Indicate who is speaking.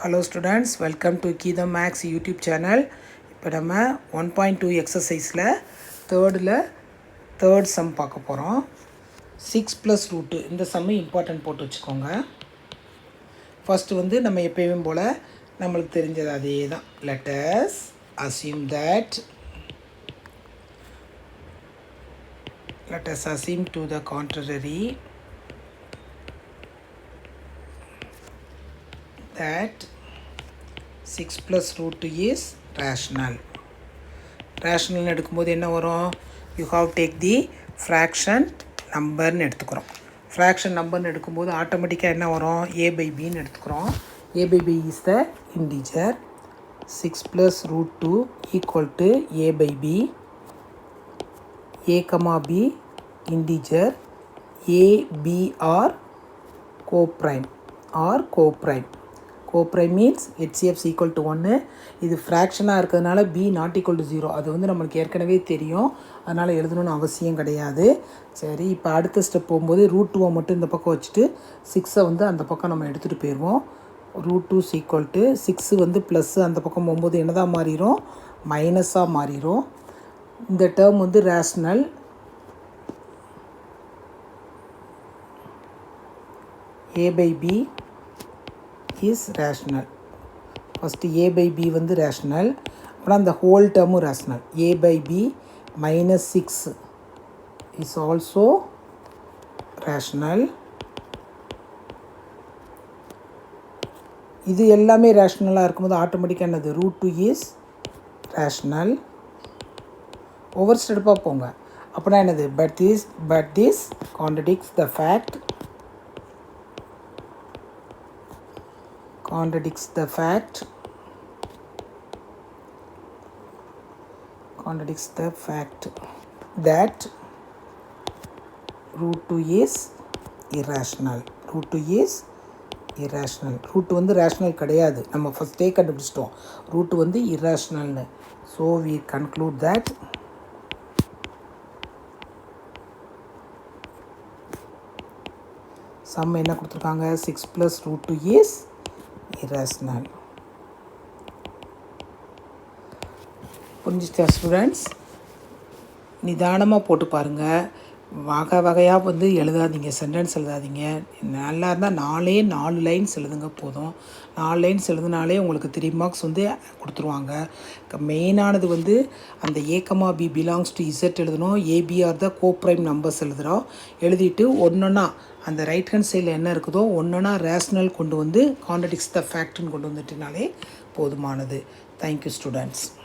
Speaker 1: Hello students, welcome to Getham Maths YouTube channel. இப்போ நம்ம 1.2 எக்ஸசைஸில் third sum பார்க்க போகிறோம். 6 + ரூட்டு இந்த சம்மு இம்பார்ட்டன்ட் போட்டு வச்சுக்கோங்க. ஃபஸ்ட்டு வந்து நம்ம எப்பயும் போல் நம்மளுக்கு தெரிஞ்சது அதே தான். Let us assume to the contrary that 6 + root is rational. ரேஷ்னல்னு எடுக்கும்போது என்ன வரும்? You have take the fraction நம்பர்னு எடுத்துக்கிறோம். ஃப்ராக்ஷன் நம்பர்னு எடுக்கும்போது ஆட்டோமேட்டிக்காக என்ன வரும்? a/bன்னு எடுத்துக்கிறோம். a/b is the integer. 6 + root two equal to a/b. a, b integer. a, b are coprime. Coprime means HCF = 1. இது ஃப்ராக்ஷனாக இருக்கிறதுனால b ≠ 0. அது வந்து நம்மளுக்கு ஏற்கனவே தெரியும், அதனால் எழுதணும்னு அவசியம் கிடையாது. சரி, இப்போ அடுத்த ஸ்டெப் போகும்போது ரூட்2 மட்டும் இந்த பக்கம் வச்சுட்டு 6 வந்து அந்த பக்கம் நம்ம எடுத்துகிட்டு போயிடுவோம். ரூட்2 = 6 வந்து ப்ளஸ்ஸு அந்த பக்கம் போகும்போது என்னதான் மாறிடும்? மைனஸாக மாறிடும். இந்த டேர்ம் வந்து rational. a/b is rational. first a/b வந்து rational, அப்புறம் அந்த whole term rational. a/b minus 6 is also rational. இது எல்லாமே ரேஷ்னலாக இருக்கும்போது ஆட்டோமேட்டிக்காக என்னது? ரூட்2 is rational. ஒவ்வொரு ஸ்டெப்பாக போங்க. அப்படின்னா என்னது? but this contradicts the fact that root two is irrational. Root வந்து ரேஷ்னல் கிடையாது. நம்ம ஃபஸ்ட்டே கண்டுபிடிச்சிட்டோம் ரூட் வந்து irrationalனு. So we conclude that sum என்ன கொடுத்துருக்காங்க? 6 + ரூட்2 is irrational. புரிஞ்சிச்சா ஸ்டூடெண்ட்ஸ்? நிதானமாக போட்டு பாருங்கள். வகையாக வந்து எழுதாதீங்க, சென்டென்ஸ் எழுதாதீங்க. நல்லா இருந்தால் 4 லைன்ஸ் எழுதுங்க போதும். 4 லைன்ஸ் எழுதுனாலே உங்களுக்கு 3 மார்க்ஸ் வந்து கொடுத்துருவாங்க. மெயினானது வந்து அந்த a, b belongs to z எழுதணும். ab ஆர் த கோப்ரைம் நம்பர்ஸ் எழுதுகிறோம். எழுதிட்டு ஒன்றுனா அந்த ரைட் ஹேண்ட் சைடில் என்ன இருக்குதோ ஒன்றுனா ரேஷ்னல் கொண்டு வந்து கான்ட்ரடிக்ட்ஸ் த ஃபேக்ட்னு கொண்டு வந்துட்டுனாலே போதுமானது. Thank you students.